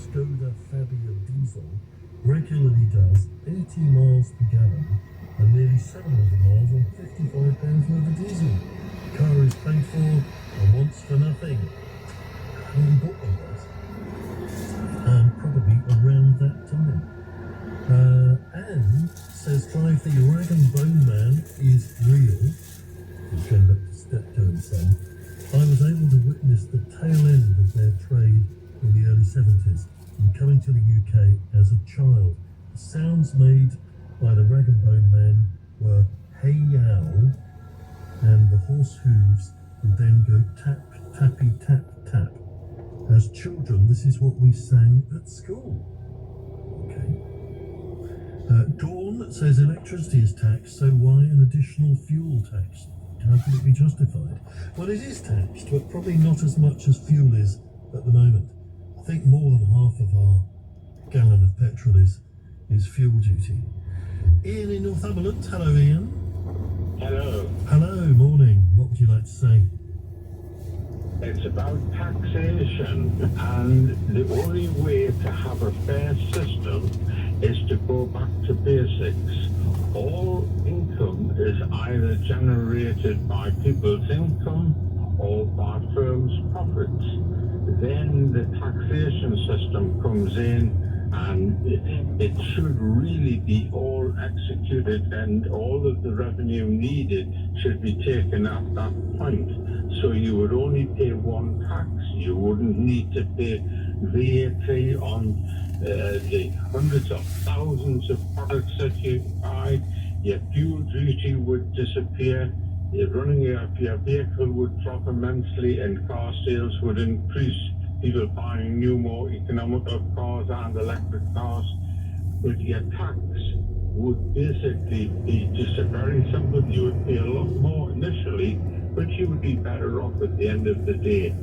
Skoda Fabia diesel regularly does 80 miles per gallon and nearly 700 miles on £55 worth of diesel. The car is paid for and wants for nothing. How we bought one of those? Probably around that time. Anne says Clive, the Rag and Bone Man is real. He's going back to Steptoe and Son. I was able to witness the tail end of their trade in the early 70s and coming to the UK as a child. The sounds made by the Rag and Bone Man were hey yow, and the horse hooves would then go tap, tappy, tap, tap. As children, this is what we sang at school. Okay. Dawn says electricity is taxed, so why an additional fuel tax? How can it be justified? Well, it is taxed, but probably not as much as fuel is at the moment. I think more than half of our gallon of petrol is fuel duty. Ian in Northumberland. Hello, Ian. Hello. Hello, morning. What would you like to say? It's about taxation, and the only way to have a fair system is to go back to basics. All income is either generated by people's income or by firms' profits. Then the taxation system comes in, and it should really be all executed, and all of the revenue needed should be taken at that point. So you would only pay one tax. You wouldn't need to pay VAT on the hundreds of thousands of products that you buy. Your fuel duty would disappear. Your running of your vehicle would drop immensely, and car sales would increase. People buying new, more economical cars and electric cars. But your tax would basically be just a very simple. You would pay a lot more initially, but you would be better off at the end of the day.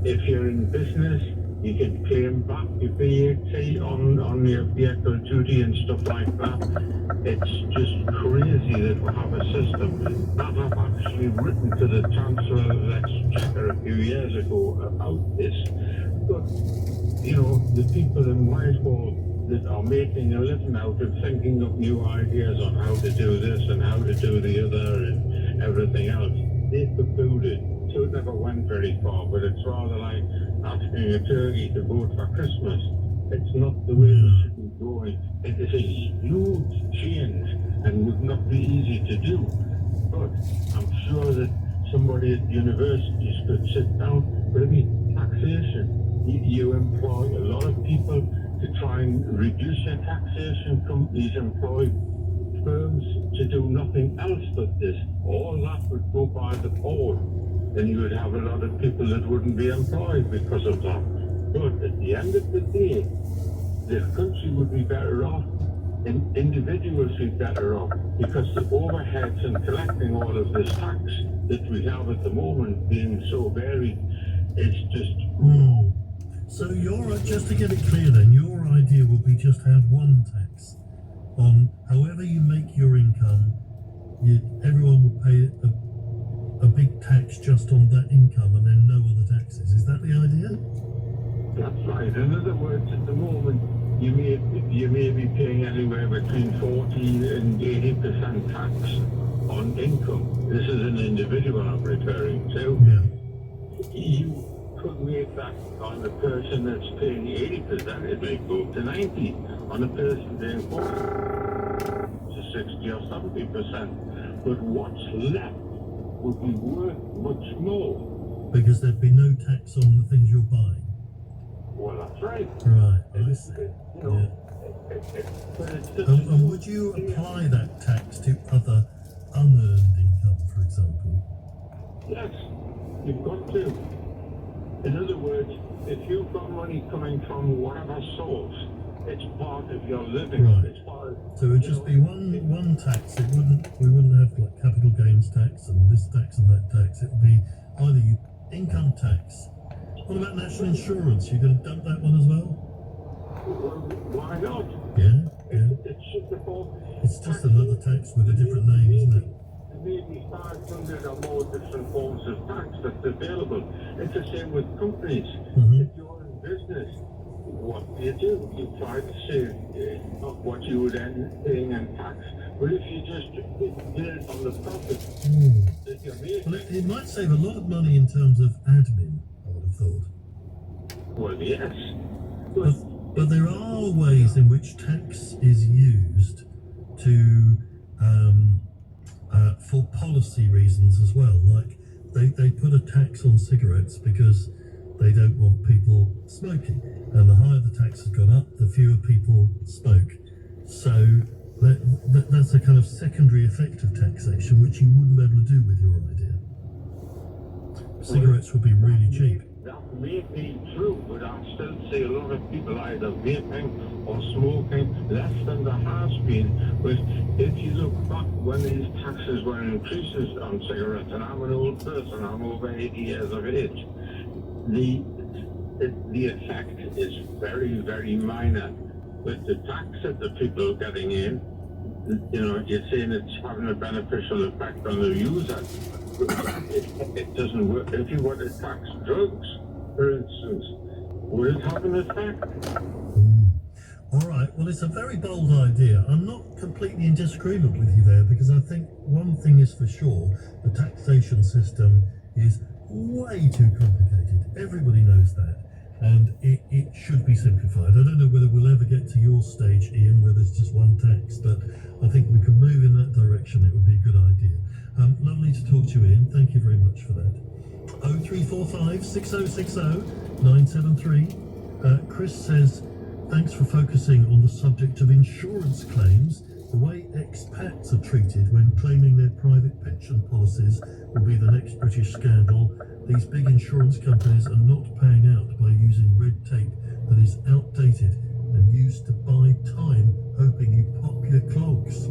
If you're in business, you can claim back your VAT on your vehicle duty and stuff like that. It's just crazy that we have a system that I've actually written to the Chancellor of the Exchequer a few years ago about this. But, you know, the people in Whitehall that are making a living out of thinking of new ideas on how to do this and how to do the other and everything else, they poo-pooed it. So it never went very far, but it's rather like asking a turkey to vote for Christmas. It's not the way it should be going. It is a huge change and would not be easy to do. But I'm sure that somebody at universities could sit down. But I mean, taxation. You employ a lot of people to try and reduce your taxation. Companies employ firms to do nothing else but this. All that would go by the board. Then you would have a lot of people that wouldn't be employed because of that. But at the end of the day, the country would be better off, and individuals would be better off, because the overheads in collecting all of this tax that we have at the moment being so varied, it's just... So just to get it clear then, your idea would be just have one tax on however you make your income. Everyone would pay a big tax just on that income and then no other taxes. Is that the idea? That's right. In other words, at the moment, you may be paying anywhere between 40 and 80% tax on income. This is an individual I'm referring to. Yeah. You could make that on the person that's paying 80%, it may go to 90. On a person paying 40 to 60 or 70%. But what's left would be worth much more. Because there'd be no tax on the things you're buying. Well, that's right. Right. And would you apply that tax to other unearned income, for example? Yes, you've got to. In other words, if you've got money coming from whatever source, it's part of your living. Right. It's part of, so it would just be one tax. We wouldn't have like capital gains tax and this tax and that tax. It would be either income tax. What about national insurance? You're going to dump that one as well? Why not? Yeah. It's just another tax with a different name, isn't it? There may be 500 or more different forms of tax that's available. It's the same with companies. Mm-hmm. If you're in business, what you do. You try to save what you would end up paying in tax. But if you just did it on the profit that you're making, Well, it might save a lot of money in terms of admin, I would have thought. well, yes. But there are ways in which tax is used to for policy reasons as well. Like they put a tax on cigarettes because they don't want people smoking, and the higher the tax has gone up, the fewer people smoke. So that's a kind of secondary effect of taxation, which you wouldn't be able to do with your idea. Cigarettes would be really cheap. That may be true, but I still see a lot of people either vaping or smoking less than there has been. But if you look back when these taxes were increases on cigarettes, and I'm an old person, I'm over 80 years of age, the effect is very, very minor. With the tax that the people are getting in, you're saying it's having a beneficial effect on the user. It doesn't work. If you were to tax drugs, for instance, would it have an effect? All right, well, it's a very bold idea. I'm not completely in disagreement with you there, because I think one thing is for sure, the taxation system is way too complicated. Everybody knows that. And it should be simplified. I don't know whether we'll ever get to your stage, Ian, where there's just one tax, but I think we can move in that direction. It would be a good idea. Lovely to talk to you, Ian. Thank you very much for that. 0345 6060 973. Chris says, thanks for focusing on the subject of insurance claims. The way expats are treated when claiming their private pension policies will be the next British scandal. These big insurance companies are not paying out by using red tape that is outdated and used to buy time, hoping you pop your clogs.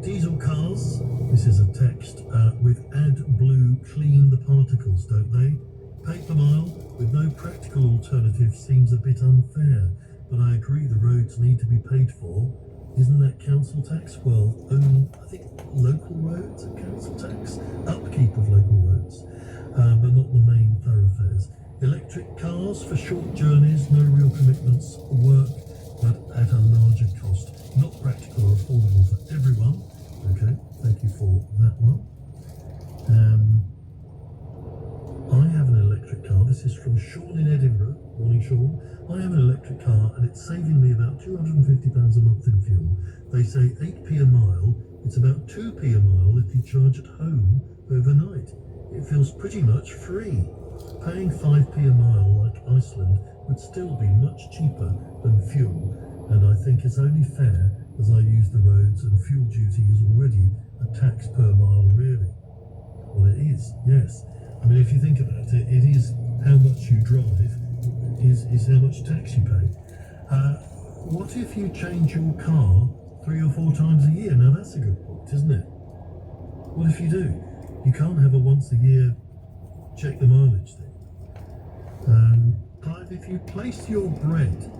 Diesel cars, this is a text, with AdBlue clean the particles, don't they? Paper mile with no practical alternative seems a bit unfair, but I agree the roads need to be paid for. Isn't that council tax? Well, only, I think, local roads are council tax, upkeep of local roads, but not the main thoroughfares. Electric cars for short journeys, no real commitments, work, but at a larger cost. Not practical or affordable for everyone. Okay, thank you for that one. I have an electric car. This is from Sean in Edinburgh. Morning, Sean. I have an electric car and it's saving me about £250 a month in fuel. They say 8p a mile. It's about 2p a mile if you charge at home overnight. It feels pretty much free. Paying 5p a mile like Iceland would still be much cheaper than fuel, and I think it's only fair as I use the roads and fuel duty is already a tax per mile, really. Well, it is, yes. I mean, if you think about it, it is how much you drive is how much tax you pay. What if you change your car 3 or 4 times a year? Now, that's a good point, isn't it? What if you do? You can't have a once a year check the mileage thing. Clive, if you place your bread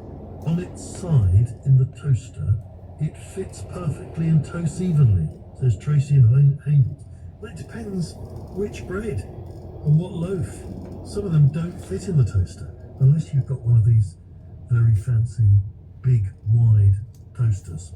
on its side in the toaster, it fits perfectly and toasts evenly, says Tracy in Haymont. Well, it depends which bread and what loaf. Some of them don't fit in the toaster, unless you've got one of these very fancy, big, wide toasters.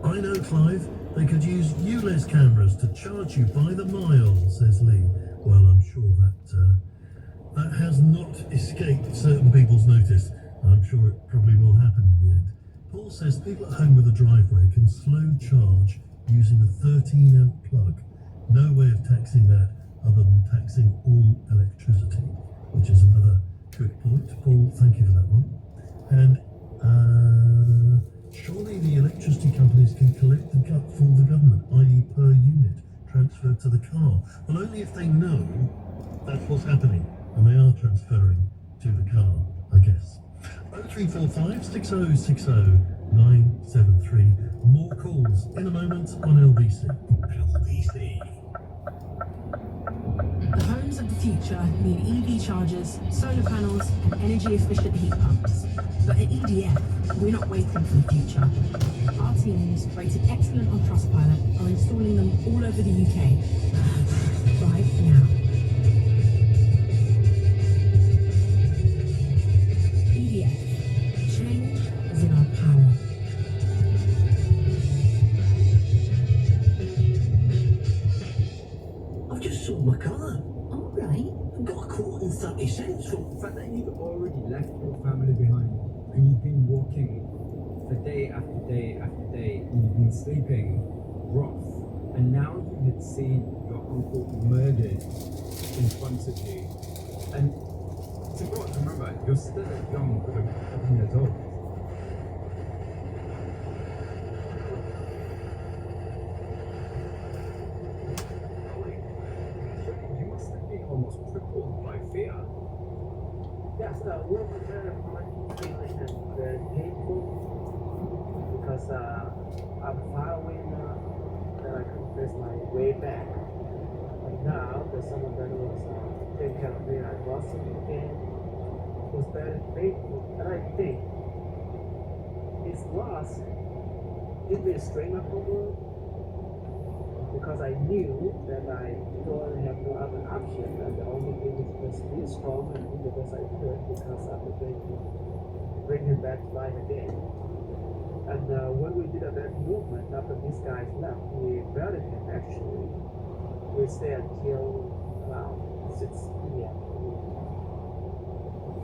I know, Clive, they could use ULEZ cameras to charge you by the mile, says Lee. Well, I'm sure that has not escaped certain people's notice. I'm sure it probably will happen in the end. Paul says people at home with a driveway can slow charge using a 13-amp plug. No way of taxing that other than taxing all electricity, which is another good point. Paul, thank you for that one. And surely the electricity companies can collect the cut for the government, i.e. per unit, transferred to the car. Well, only if they know that's what's happening, and they are transferring to the car, I guess. 0345 6060 973. More calls in a moment on LBC. LBC. The homes of the future need EV chargers, solar panels, and energy-efficient heat pumps. But at EDF, we're not waiting for the future. Our teams, rated excellent on Trustpilot, are installing them all over the UK. Right now. So the fact that you've already left your family behind and you've been walking for day after day after day and you've been sleeping rough, and now you had seen your uncle murdered in front of you. And to go and remember, you're still a young, 11 years old. You must have been almost crippled by fear. Yes, it was a very hard feeling and very painful because I'm far away now that I can trace my way back. But now there's someone that was taking care of me. I lost him again. It was very painful, and I think his loss gave me a strength of hope because I knew that I don't have no other option, and the only thing is just be strong and do the best I could because I'm going to bring him back to life again. And when we did that movement after these guys left, we buried him actually. We stayed until around 6 p.m.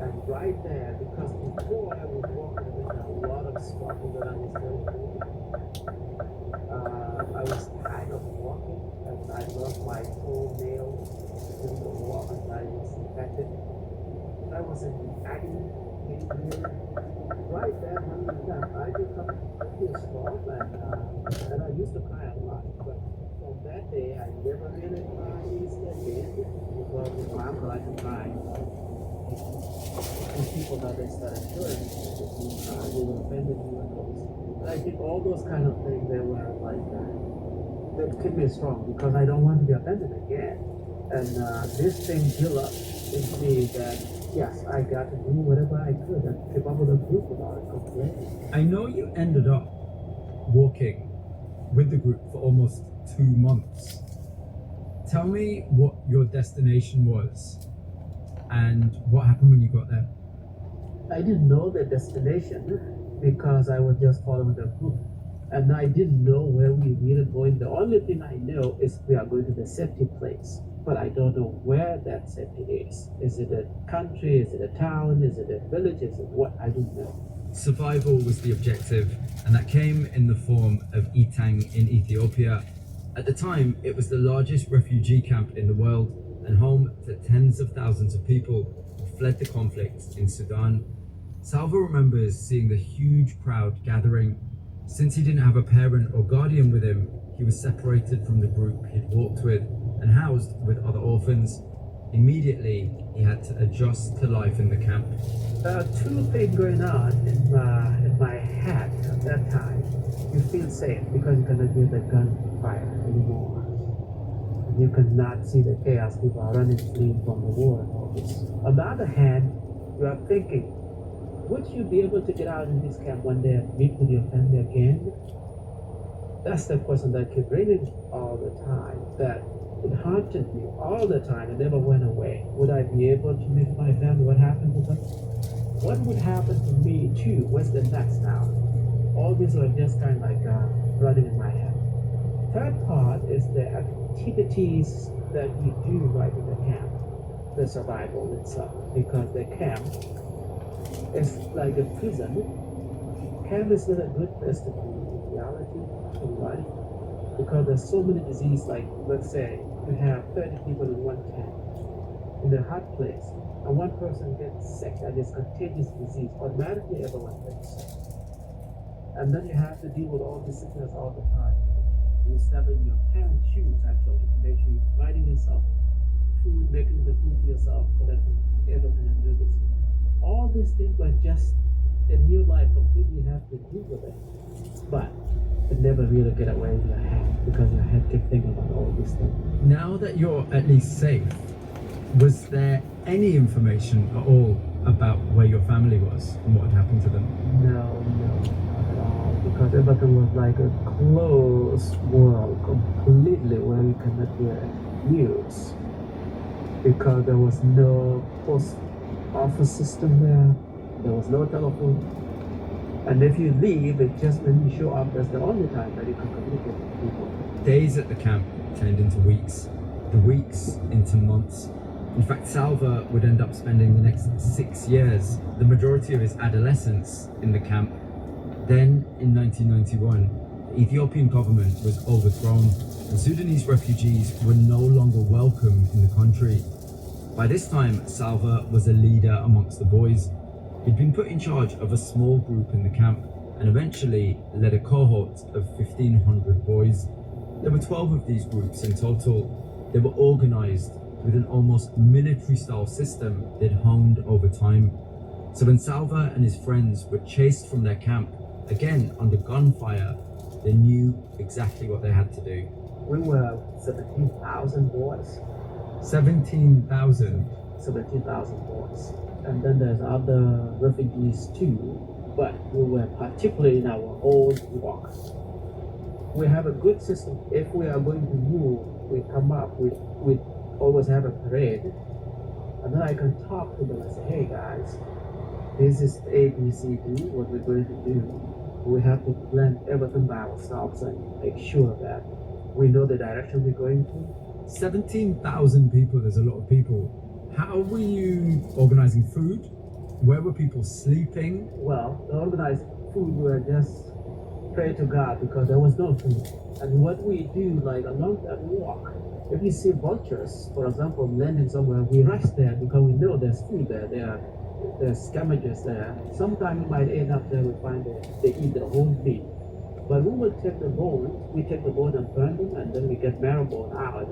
And right there, because before I was walking with a lot of struggle that I was going through, I was tired of walking and I lost my toenail during the walk and I was infected. I was in agony, pain. Right there when we left, I become pretty strong and I used to cry a lot. But from that day, I never really cried again because with my uncle I can cry. And people that they started hurting me, they were offended me and those. And I did all those kind of things that were like that kept me strong because I don't want to be offended again. And this thing built up into me that yes, I got to do whatever I could and keep up with the group without complaining. I know you ended up walking with the group for almost 2 months. Tell me what your destination was and what happened when you got there. I didn't know the destination because I was just following the group. And I didn't know where we were going. The only thing I know is we are going to the safety place. But I don't know where that safety is. Is it a country? Is it a town? Is it a village? Is it what? I don't know. Survival was the objective, and that came in the form of Etang in Ethiopia. At the time, it was the largest refugee camp in the world and home to tens of thousands of people who fled the conflict in Sudan. Salva remembers seeing the huge crowd gathering. Since he didn't have a parent or guardian with him, he was separated from the group he'd walked with and housed with other orphans. Immediately, he had to adjust to life in the camp. There are two things going on in my head at that time. You feel safe because you cannot hear the gunfire anymore. You cannot see the chaos, people are running fleeing from the war and all this. On the other hand, you are thinking, would you be able to get out in this camp one day and meet with your family again? That's the question that kept ringing all the time. That it haunted me all the time. It never went away. Would I be able to meet my family? What happened to them? What would happen to me too? What's the next now? All these were just kind of like running in my head. Third part is the activities that we do right in the camp, the survival itself, because the camp is like a prison. Camp is not a good place to be in reality, in life, because there's so many diseases. Like, let's say you have 30 people in one camp, in a hot place, and one person gets sick and it's contagious disease, automatically everyone gets sick. And then you have to deal with all this sickness all the time. You step in your parents' shoes actually to make sure you're providing yourself food, making the food for yourself, collecting everything and do this. All these things were just in your life completely have to deal with it. But it never really get away in your head because your head kept thinking about all these things. Now that you're at least safe, was there any information at all about where your family was and what had happened to them? No, not at all. Because everything was like a closed world completely where you cannot hear news. Because there was no post office system there. There was no telephone. And if you leave, it just when you show up, that's the only time that you can communicate with people. Days at the camp turned into weeks, the weeks into months. In fact, Salva would end up spending the next 6 years, the majority of his adolescence, in the camp. Then, in 1991, the Ethiopian government was overthrown and Sudanese refugees were no longer welcome in the country. By this time, Salva was a leader amongst the boys. He'd been put in charge of a small group in the camp and eventually led a cohort of 1,500 boys. There were 12 of these groups in total. They were organized with an almost military-style system they'd honed over time. So when Salva and his friends were chased from their camp, again under gunfire, they knew exactly what they had to do. We were 17,000 boys. 17,000. 17,000 boys. And then there's other refugees too, but we were particularly in our own walk. We have a good system. If we are going to move, we come up, we always have a parade. And then I can talk to them and say, hey guys, this is A, B, C, D, what we're going to do. We have to plan everything by ourselves and make sure that we know the direction we're going to. 17,000 people, there's a lot of people. How were you organizing food? Where were people sleeping? Well, the organized food were just pray to God because there was no food. And what we do, like along that walk, if we see vultures, for example, landing somewhere, we rush there because we know there's food there. There's scavengers there. Sometimes we might end up there, we find that they eat the whole meat. But we will take the bone, and burn them, and then we get marrow bone out.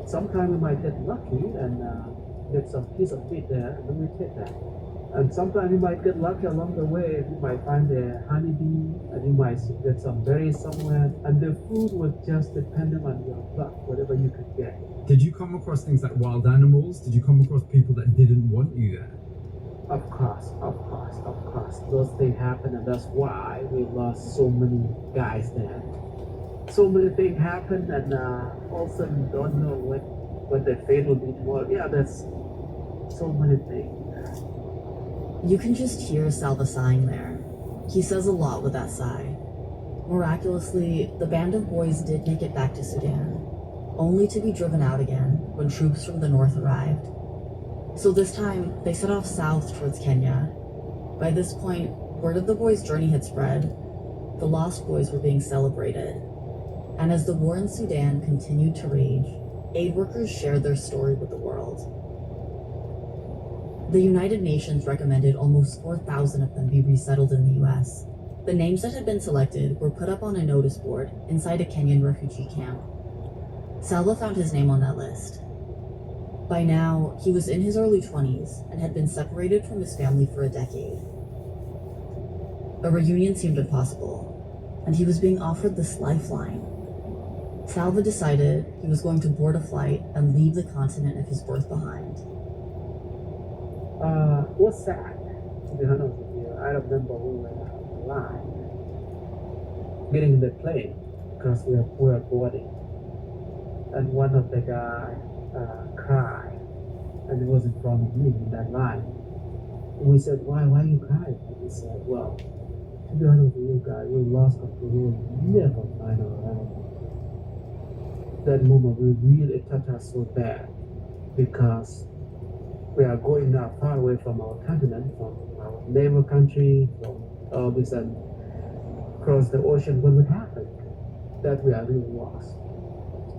Sometimes we might get lucky and get some piece of meat there, and then we take that. And sometimes we might get lucky along the way. We might find a honeybee, and you might get some berries somewhere. And the food was just dependent on your luck, whatever you could get. Did you come across things like wild animals? Did you come across people that didn't want you there? Of course. Those things happen, and that's why we lost so many guys there. So many things happen, and also you don't know what the fate will be tomorrow. Yeah, that's so many things. You can just hear Salva sighing there. He says a lot with that sigh. Miraculously, the band of boys did make it back to Sudan, only to be driven out again when troops from the north arrived. So this time, they set off south towards Kenya. By this point, word of the boys' journey had spread. The lost boys were being celebrated. And as the war in Sudan continued to rage, aid workers shared their story with the world. The United Nations recommended almost 4,000 of them be resettled in the US. The names that had been selected were put up on a notice board inside a Kenyan refugee camp. Salva found his name on that list. By now, he was in his early 20s and had been separated from his family for a decade. A reunion seemed impossible, and he was being offered this lifeline. Salva decided he was going to board a flight and leave the continent of his birth behind. What's sad? To be honest with you, I remember we were alive, getting in the plane because we were boarding, and one of the guys cried, and it was in front of me in that line. We said, "Why are you crying?" And he said, "Well, to be honest with you guys, we lost control. We never find our enemy." That moment, it touched us so bad because we are going now far away from our continent, from our neighbor country, from all this, and across the ocean. When it happened, that we are really lost.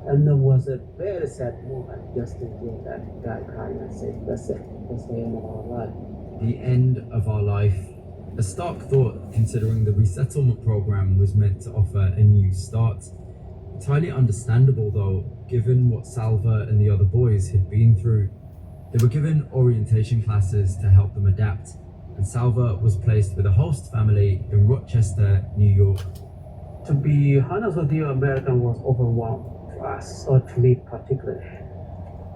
And there was a very sad moment just to hear that guy crying and say, "That's it. That's the end of our life." The end of our life. A stark thought, considering the resettlement program was meant to offer a new start. Entirely understandable though, given what Salva and the other boys had been through. They were given orientation classes to help them adapt, and Salva was placed with a host family in Rochester, New York. To be honest with you, America was overwhelmed to us, or to me particularly.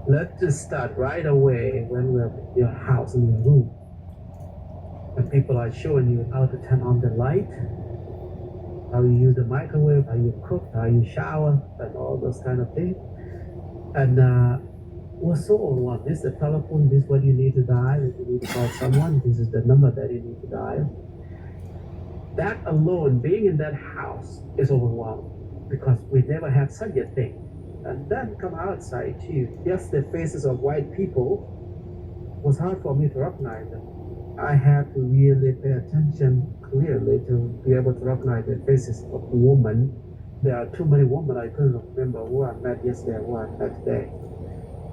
Let's just start right away when we're in your house, in your room. And people are showing you how to turn on the light, how you use the microwave, how you cook, how you shower, and all those kind of things. And we're so overwhelmed. This is the telephone, this is what you need to dial. If you need to call someone, this is the number that you need to dial. That alone, being in that house, is overwhelming because we never had such a thing. And then come outside too. Just the faces of white people was hard for me to recognize them. I had to really pay attention clearly to be able to recognize the faces of women. There are too many women I couldn't remember who I met yesterday and who I met today.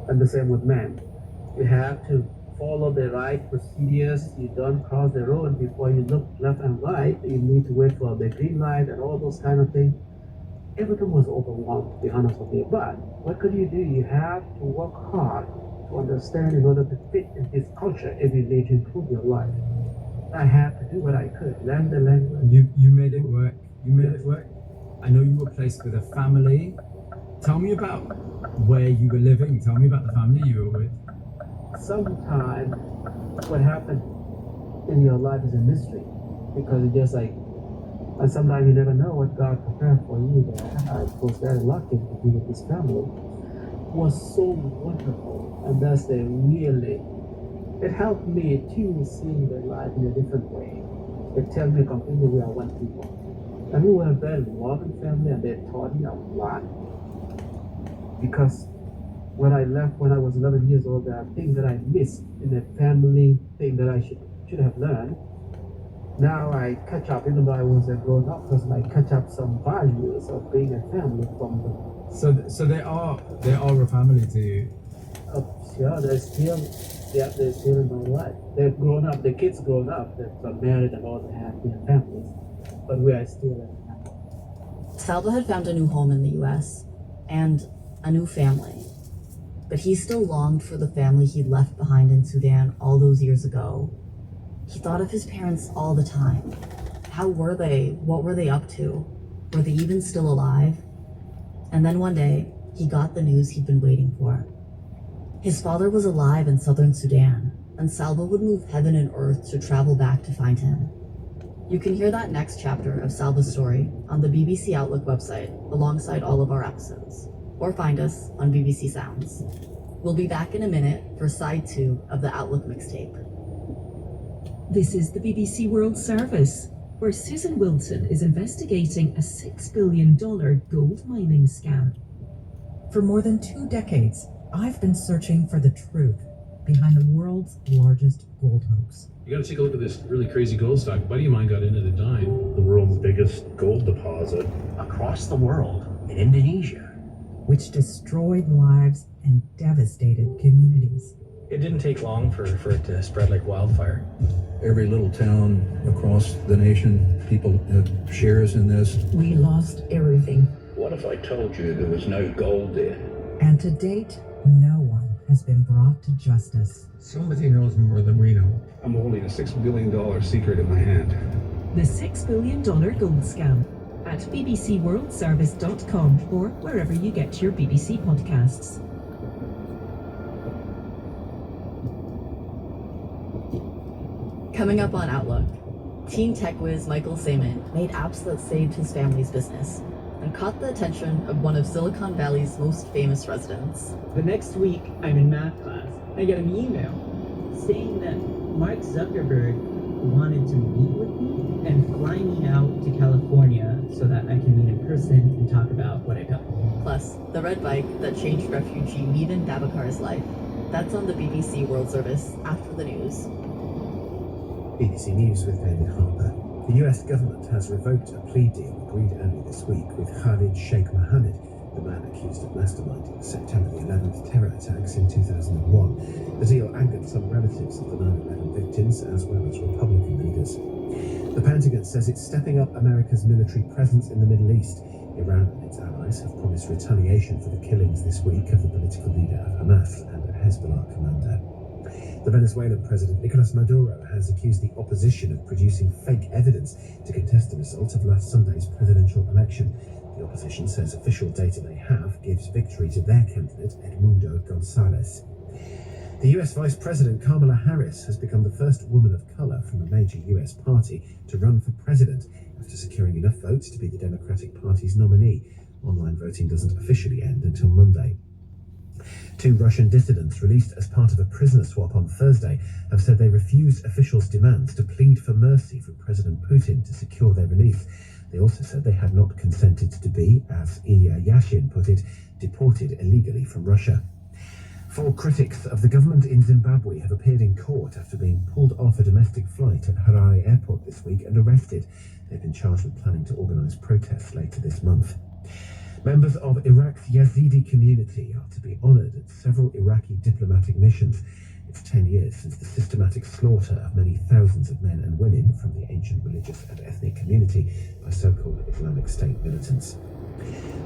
And the same with men. You have to follow the right procedures. You don't cross the road before you look left and right. You need to wait for the green light and all those kind of things. Everything was overwhelmed, to be honest with you. But what could you do? You have to work hard to understand in order to fit in this culture if you need to improve your life. I had to do what I could, learn the language. You made it work. You made it work. I know you were placed with a family. Tell me about where you were living. Tell me about the family you were with. Sometimes what happened in your life is a mystery because it's just like, and sometimes you never know what God prepared for you there. I was very lucky to be with this family. It was so wonderful, and that's the really, it helped me to see the life in a different way. It tells me completely we are one people. And we were a very loving family, and they taught me a lot. Because when I left when I was 11 years old, there are things that I missed in a family thing that I should have learned. Now I catch up, even though I was a grown up person, I catch up some values of being a family from them. So they are a family to you. Sure, they're still in my life. They've grown up, the kids grown up, they've got married and all, they have their families, but we are still a family. Salva had found a new home in the US and a new family. But he still longed for the family he'd left behind in Sudan all those years ago. He thought of his parents all the time. How were they? What were they up to? Were they even still alive? And then one day, he got the news he'd been waiting for. His father was alive in southern Sudan, and Salva would move heaven and earth to travel back to find him. You can hear that next chapter of Salva's story on the BBC Outlook website alongside all of our episodes, or find us on BBC Sounds. We'll be back in a minute for side 2 of the Outlook mixtape. This is the BBC World Service, where Susan Wilson is investigating a $6 billion gold mining scam. For more than 2 decades, I've been searching for the truth behind the world's largest gold hoax. You gotta take a look at this really crazy gold stock. A buddy of mine got in at a dime. The world's biggest gold deposit. Across the world, in Indonesia. Which destroyed lives and devastated communities. It didn't take long for it to spread like wildfire. Every little town across the nation, people have shares in this. We lost everything. What if I told you there was no gold there? And to date, no one has been brought to justice. Somebody knows more than we know. I'm holding a $6 billion secret in my hand. The $6 billion gold scam at bbcworldservice.com or wherever you get your BBC podcasts. Coming up on Outlook, teen tech whiz Michael Saman made apps that saved his family's business and caught the attention of one of Silicon Valley's most famous residents. The next week, I'm in math class. I get an email saying that Mark Zuckerberg wanted to meet with me and fly me out to California so that I can meet in person and talk about what I built. Plus, the red bike that changed refugee Meevan Babakar's life. That's on the BBC World Service after the news. BBC News with David Harper. The US government has revoked a plea deal agreed earlier this week with Khalid Sheikh Mohammed, the man accused of masterminding the September the 11th terror attacks in 2001. The deal angered some relatives of the 9/11 victims as well as Republican leaders. The Pentagon says it's stepping up America's military presence in the Middle East. Iran and its allies have promised retaliation for the killings this week of the political leader of Hamas and a Hezbollah commander. The Venezuelan President Nicolas Maduro has accused the opposition of producing fake evidence to contest the result of last Sunday's presidential election. The opposition says official data they have gives victory to their candidate, Edmundo Gonzalez. The US Vice President Kamala Harris has become the first woman of color from a major US party to run for president after securing enough votes to be the Democratic Party's nominee. Online voting doesn't officially end until Monday. 2 Russian dissidents released as part of a prisoner swap on Thursday have said they refused officials' demands to plead for mercy from President Putin to secure their release. They also said they had not consented to be, as Ilya Yashin put it, deported illegally from Russia. 4 critics of the government in Zimbabwe have appeared in court after being pulled off a domestic flight at Harare Airport this week and arrested. They've been charged with planning to organise protests later this month. Members of Iraq's Yazidi community are to be honoured at several Iraqi diplomatic missions. It's 10 years since the systematic slaughter of many thousands of men and women from the ancient religious and ethnic community by so-called Islamic State militants.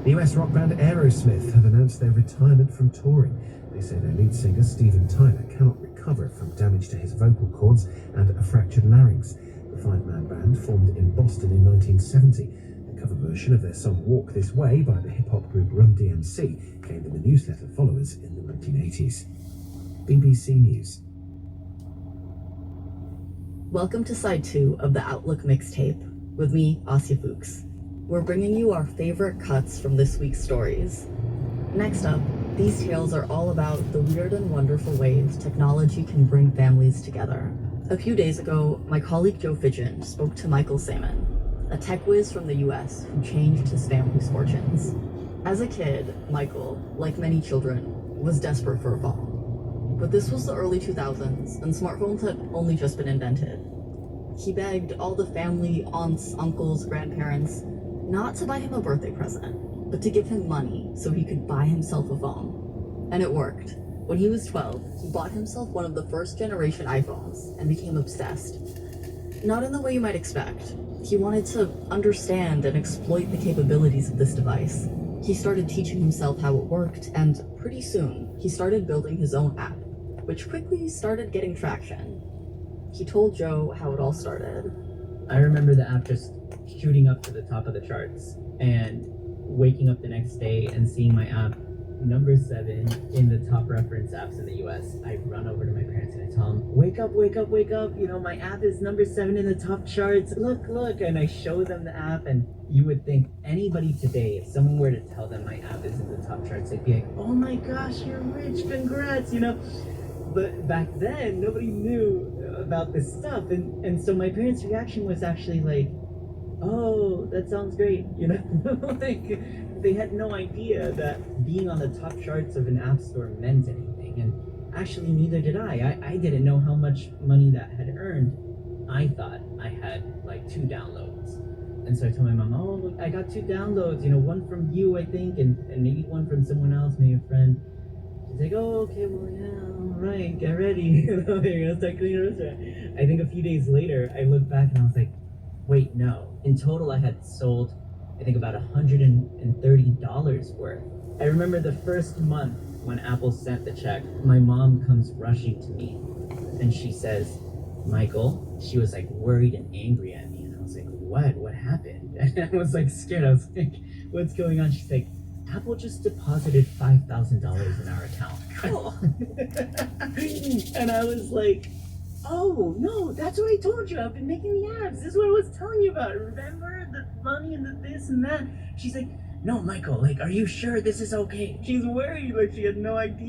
The US rock band Aerosmith have announced their retirement from touring. They say their lead singer Steven Tyler cannot recover from damage to his vocal cords and a fractured larynx. The 5-man band formed in Boston in 1970. A cover version of their song Walk This Way by the hip-hop group Run DMC gained them a newsletter followers in the 1980s. BBC News. Welcome to side 2 of the Outlook mixtape with me, Asya Fuchs. We're bringing you our favorite cuts from this week's stories. Next up, these tales are all about the weird and wonderful ways technology can bring families together. A few days ago, my colleague Joe Fidgen spoke to Michael Saman, a tech whiz from the US who changed his family's fortunes. As a kid, Michael, like many children, was desperate for a phone. But this was the early 2000s, and smartphones had only just been invented. He begged all the family, aunts, uncles, grandparents, not to buy him a birthday present, but to give him money so he could buy himself a phone. And it worked. When he was 12, he bought himself one of the first generation iPhones and became obsessed. Not in the way you might expect. He wanted to understand and exploit the capabilities of this device. He started teaching himself how it worked, and pretty soon, he started building his own app, which quickly started getting traction. He told Joe how it all started. I remember the app just shooting up to the top of the charts and waking up the next day and seeing my app number 7 in the top reference apps in the US. I run over to my parents and I tell them, wake up, wake up, wake up. You know, my app is number 7 in the top charts. Look, look. And I show them the app, and you would think anybody today, if someone were to tell them my app is in the top charts, they'd be like, oh my gosh, you're rich, congrats, you know. But back then, nobody knew about this stuff. And so my parents' reaction was actually like, oh, that sounds great, you know. Like, they had no idea that being on the top charts of an app store meant anything. And actually, neither did I. I didn't know how much money that had earned. I thought I had like 2 downloads. And so I told my mom, oh, look, I got 2 downloads, you know, one from you, I think, and maybe one from someone else, maybe a friend. She's like, oh, okay, well, yeah, all right, get ready. You know, you're gonna start cleaning the restaurant. I think a few days later, I looked back and I was like, wait, no. In total, I had sold, I think, about $130 worth. I remember the first month when Apple sent the check, my mom comes rushing to me and she says, Michael, she was like worried and angry at me. And I was like, what happened? And I was like scared. I was like, what's going on? She's like, Apple just deposited $5,000 in our account. Cool. And I was like, oh, no, that's what I told you. I've been making the apps. This is what I was telling you about. Remember the money and the this and that? She's like, no, Michael, like, are you sure this is okay? She's worried, like she had no idea.